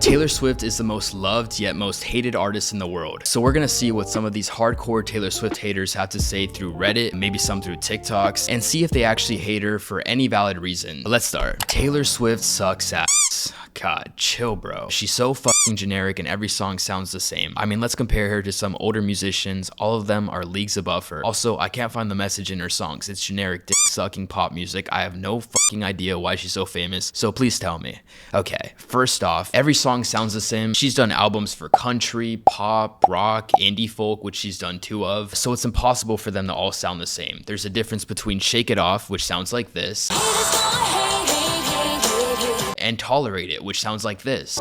Taylor Swift is the most loved yet most hated artist in the world. So we're gonna see what some of these hardcore Taylor Swift haters have to say through Reddit, maybe some through TikToks, and see if they actually hate her for any valid reason. But let's start. Taylor Swift sucks ass. God, chill, bro. She's so fucking generic and every song sounds the same. I mean, let's compare her to some older musicians. All of them are leagues above her. Also, I can't find the message in her songs. It's generic dick-sucking pop music. I have no fucking idea why she's so famous, so please tell me. Okay, first off, every song sounds the same. She's done albums for country, pop, rock, indie folk, which she's done 2 of, so it's impossible for them to all sound the same. There's a difference between Shake It Off, which sounds like this, and Tolerate It, which sounds like this.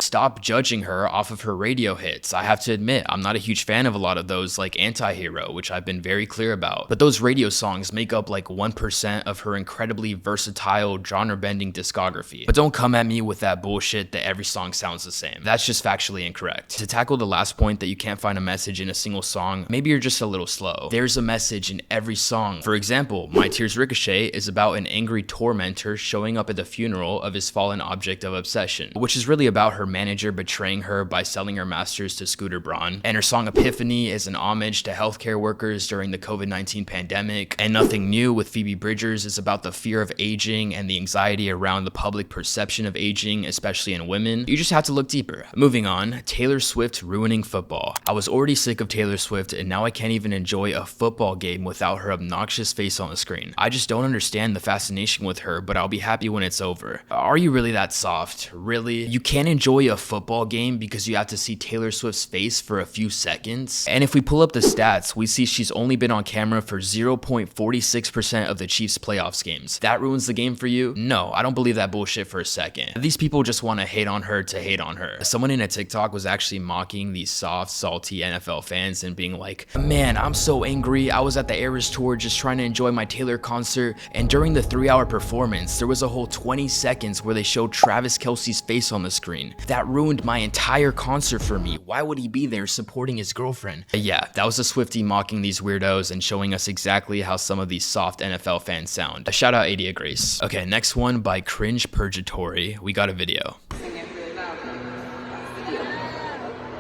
Stop judging her off of her radio hits. I have to admit, I'm not a huge fan of a lot of those, like Anti-Hero, which I've been very clear about. But those radio songs make up like 1% of her incredibly versatile, genre-bending discography. But don't come at me with that bullshit that every song sounds the same. That's just factually incorrect. To tackle the last point that you can't find a message in a single song, maybe you're just a little slow. There's a message in every song. For example, My Tears Ricochet is about an angry tormentor showing up at the funeral of his fallen object of obsession, which is really about her manager betraying her by selling her masters to Scooter Braun. And her song Epiphany is an homage to healthcare workers during the COVID-19 pandemic. And Nothing New with Phoebe Bridgers is about the fear of aging and the anxiety around the public perception of aging, especially in women. You just have to look deeper. Moving on, Taylor Swift ruining football. I was already sick of Taylor Swift and now I can't even enjoy a football game without her obnoxious face on the screen. I just don't understand the fascination with her, but I'll be happy when it's over. Are you really that soft? Really? You can't enjoy a football game because you have to see Taylor Swift's face for a few seconds? And if we pull up the stats, we see she's only been on camera for 0.46% of the Chiefs playoffs games. That ruins the game for you? No, I don't believe that bullshit for a second. These people just want to hate on her to hate on her. Someone in a TikTok was actually mocking these soft, salty NFL fans and being like, man, I'm so angry. I was at the Eras tour just trying to enjoy my Taylor concert, and during the 3-hour performance, there was a whole 20 seconds where they showed Travis Kelce's face on the screen. That ruined my entire concert for me. Why would he be there supporting his girlfriend? But yeah, that was a Swiftie mocking these weirdos and showing us exactly how some of these soft NFL fans sound. A shout out Adia Grace. Okay, next one by Cringe Purgatory. We got a video. Sing it really loud.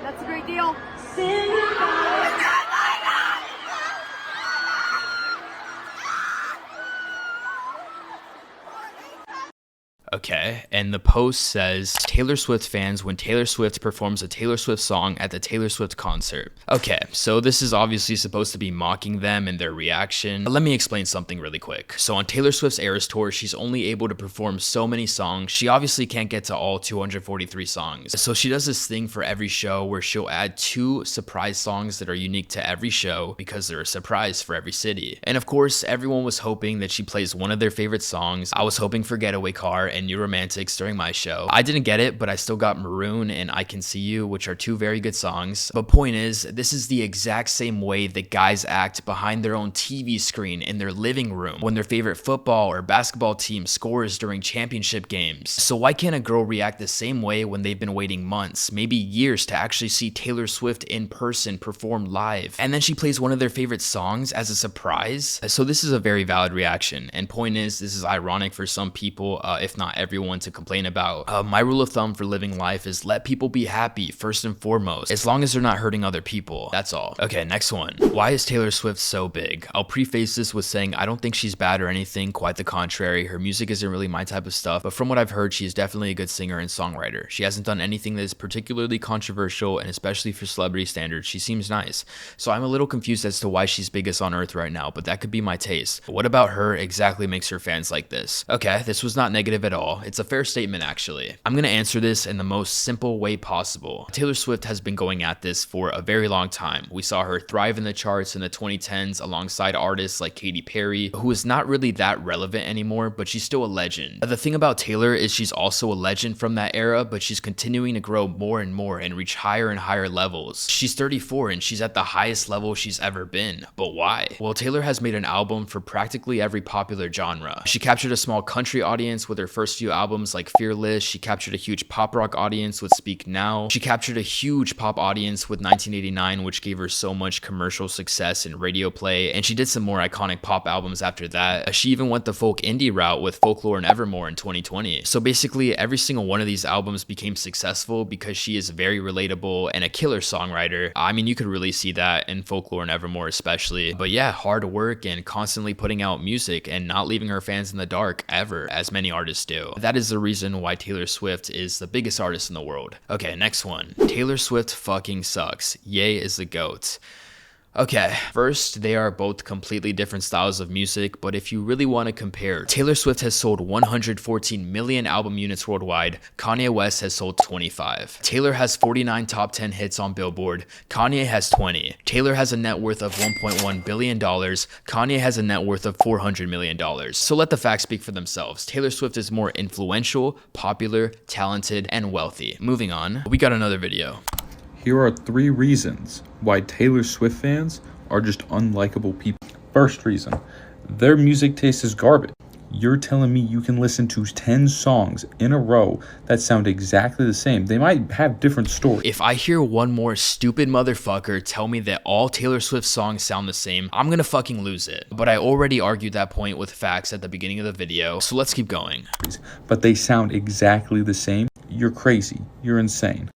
That's a great deal. Okay, and the post says, Taylor Swift fans when Taylor Swift performs a Taylor Swift song at the Taylor Swift concert. Okay, so this is obviously supposed to be mocking them and their reaction. But let me explain something really quick. So on Taylor Swift's Eras tour, she's only able to perform so many songs. She obviously can't get to all 243 songs. So she does this thing for every show where she'll add 2 surprise songs that are unique to every show because they're a surprise for every city. And of course, everyone was hoping that she plays one of their favorite songs. I was hoping for Getaway Car and New Romantics during my show. I didn't get it, but I still got Maroon and I Can See You, which are 2 very good songs. But point is, this is the exact same way that guys act behind their own TV screen in their living room when their favorite football or basketball team scores during championship games. So why can't a girl react the same way when they've been waiting months, maybe years, to actually see Taylor Swift in person perform live? And then she plays one of their favorite songs as a surprise? So this is a very valid reaction. And point is, this is ironic for some people, if not everyone, to complain about. My rule of thumb for living life is let people be happy first and foremost, as long as they're not hurting other people. That's all. Okay, next one. Why is Taylor Swift so big? I'll preface this with saying I don't think she's bad or anything, quite the contrary. Her music isn't really my type of stuff, but from what I've heard, she is definitely a good singer and songwriter. She hasn't done anything that is particularly controversial, and especially for celebrity standards, she seems nice. So I'm a little confused as to why she's biggest on earth right now, but that could be my taste. What about her exactly makes her fans like this? Okay, this was not negative at all. It's a fair statement, actually. I'm gonna answer this in the most simple way possible. Taylor Swift has been going at this for a very long time. We saw her thrive in the charts in the 2010s alongside artists like Katy Perry, who is not really that relevant anymore, but she's still a legend. The thing about Taylor is she's also a legend from that era, but she's continuing to grow more and more and reach higher and higher levels. She's 34 and she's at the highest level she's ever been. But why? Well, Taylor has made an album for practically every popular genre. She captured a small country audience with her first first few albums like Fearless. She captured a huge pop rock audience with Speak Now. She captured a huge pop audience with 1989, which gave her so much commercial success and radio play, and she did some more iconic pop albums after that. She even went the folk indie route with Folklore and Evermore in 2020. So basically every single one of these albums became successful because she is very relatable and a killer songwriter. I mean, you could really see that in Folklore and Evermore especially. But yeah, hard work and constantly putting out music and not leaving her fans in the dark ever, as many artists do. That is the reason why Taylor Swift is the biggest artist in the world. Okay, next one. Taylor Swift fucking sucks. Ye is the GOAT. Okay, first, they are both completely different styles of music, but if you really want to compare, Taylor Swift has sold 114 million album units worldwide, Kanye West has sold 25. Taylor has 49 top 10 hits on Billboard, Kanye has 20. Taylor has a net worth of $1.1 billion, Kanye has a net worth of $400 million. So let the facts speak for themselves. Taylor Swift is more influential, popular, talented, and wealthy. Moving on, we got another video. Here are 3 reasons why Taylor Swift fans are just unlikable people. First reason, their music taste is garbage. You're telling me you can listen to 10 songs in a row that sound exactly the same. They might have different stories. If I hear one more stupid motherfucker tell me that all Taylor Swift songs sound the same, I'm gonna fucking lose it. But I already argued that point with facts at the beginning of the video, so let's keep going. But they sound exactly the same. You're crazy. You're insane.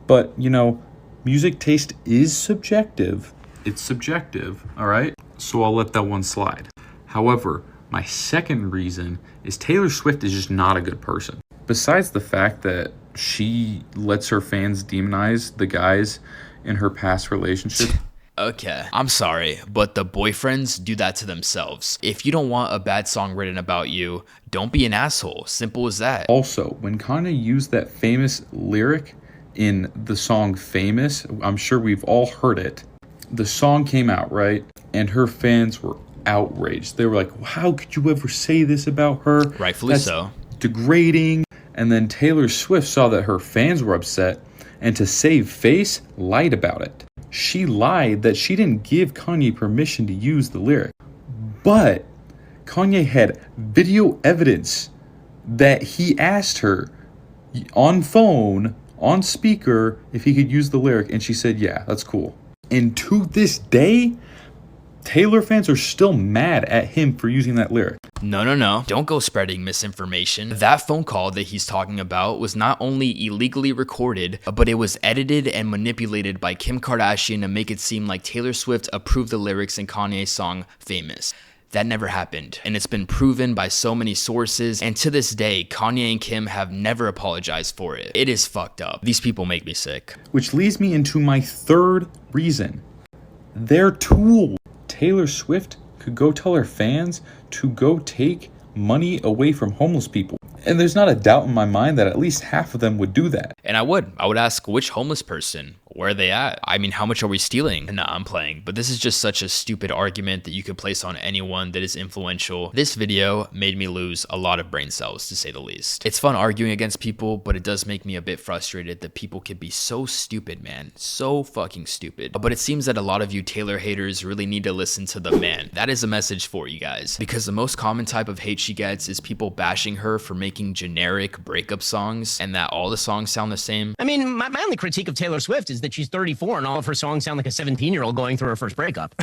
But, you know, music taste is subjective. It's subjective, all right? So I'll let that one slide. However, my second reason is Taylor Swift is just not a good person. Besides the fact that she lets her fans demonize the guys in her past relationship. Okay, I'm sorry, but the boyfriends do that to themselves. If you don't want a bad song written about you, don't be an asshole. Simple as that. Also, when Kanye used that famous lyric in the song Famous, I'm sure we've all heard it. The song came out, right? And her fans were outraged. They were like, how could you ever say this about her? Rightfully so. Degrading. And then Taylor Swift saw that her fans were upset and to save face, lied about it. She lied that she didn't give Kanye permission to use the lyric. But Kanye had video evidence that he asked her on phone, on speaker, if he could use the lyric, and she said, yeah, that's cool. And to this day, Taylor fans are still mad at him for using that lyric. No. Don't go spreading misinformation. That phone call that he's talking about was not only illegally recorded, but it was edited and manipulated by Kim Kardashian to make it seem like Taylor Swift approved the lyrics in Kanye's song Famous. That never happened, and it's been proven by so many sources, and to this day, Kanye and Kim have never apologized for it. It is fucked up. These people make me sick. Which leads me into my third reason. They're tools. Taylor Swift could go tell her fans to go take money away from homeless people. And there's not a doubt in my mind that at least half of them would do that. And I would ask which homeless person, where are they at? I mean, how much are we stealing? Nah, I'm playing. But this is just such a stupid argument that you could place on anyone that is influential. This video made me lose a lot of brain cells, to say the least. It's fun arguing against people, but it does make me a bit frustrated that people could be so stupid, man. So fucking stupid. But it seems that a lot of you Taylor haters really need to listen to the man. That is a message for you guys. Because the most common type of hate she gets is people bashing her for making generic breakup songs and that all the songs sound the same. I mean, my only critique of Taylor Swift is that she's 34 and all of her songs sound like a 17-year-old going through her first breakup.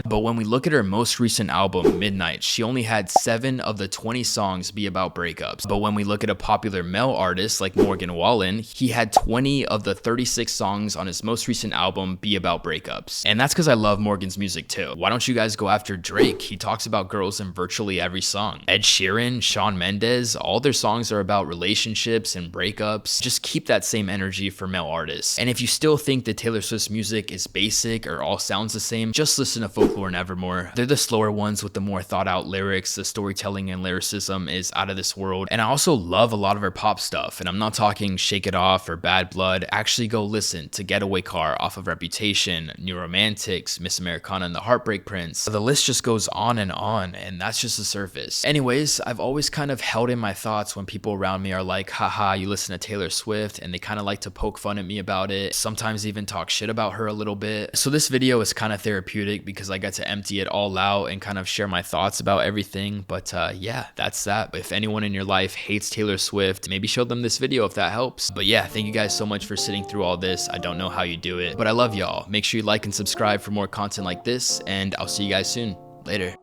But when we look at her most recent album, Midnight, she only had 7 of the 20 songs be about breakups. But when we look at a popular male artist like Morgan Wallen, he had 20 of the 36 songs on his most recent album be about breakups. And that's because I love Morgan's music too. Why don't you guys go after Drake? He talks about girls in virtually every song. Ed Sheeran, Shawn Mendes, all their songs are about relationships and breakups. Just keep that same energy for male artists. And if you still think that Taylor Swift's music is basic or all sounds the same, just listen to Folklore and Evermore. They're the slower ones with the more thought out lyrics. The storytelling and lyricism is out of this world. And I also love a lot of her pop stuff. And I'm not talking Shake It Off or Bad Blood. Actually go listen to Getaway Car off of Reputation, New Romantics, Miss Americana and the Heartbreak Prince. The list just goes on, and that's just the surface. Anyways, I've always kind of held in my thoughts when people around me are like, haha, you listen to Taylor Swift, and they kind of like to poke fun at me about it. Sometimes even talk shit about her a little bit. So this video is kind of therapeutic because because I got to empty it all out and kind of share my thoughts about everything. But yeah, that's that. If anyone in your life hates Taylor Swift, maybe show them this video if that helps. But yeah, thank you guys so much for sitting through all this. I don't know how you do it, but I love y'all. Make sure you like and subscribe for more content like this, and I'll see you guys soon. Later.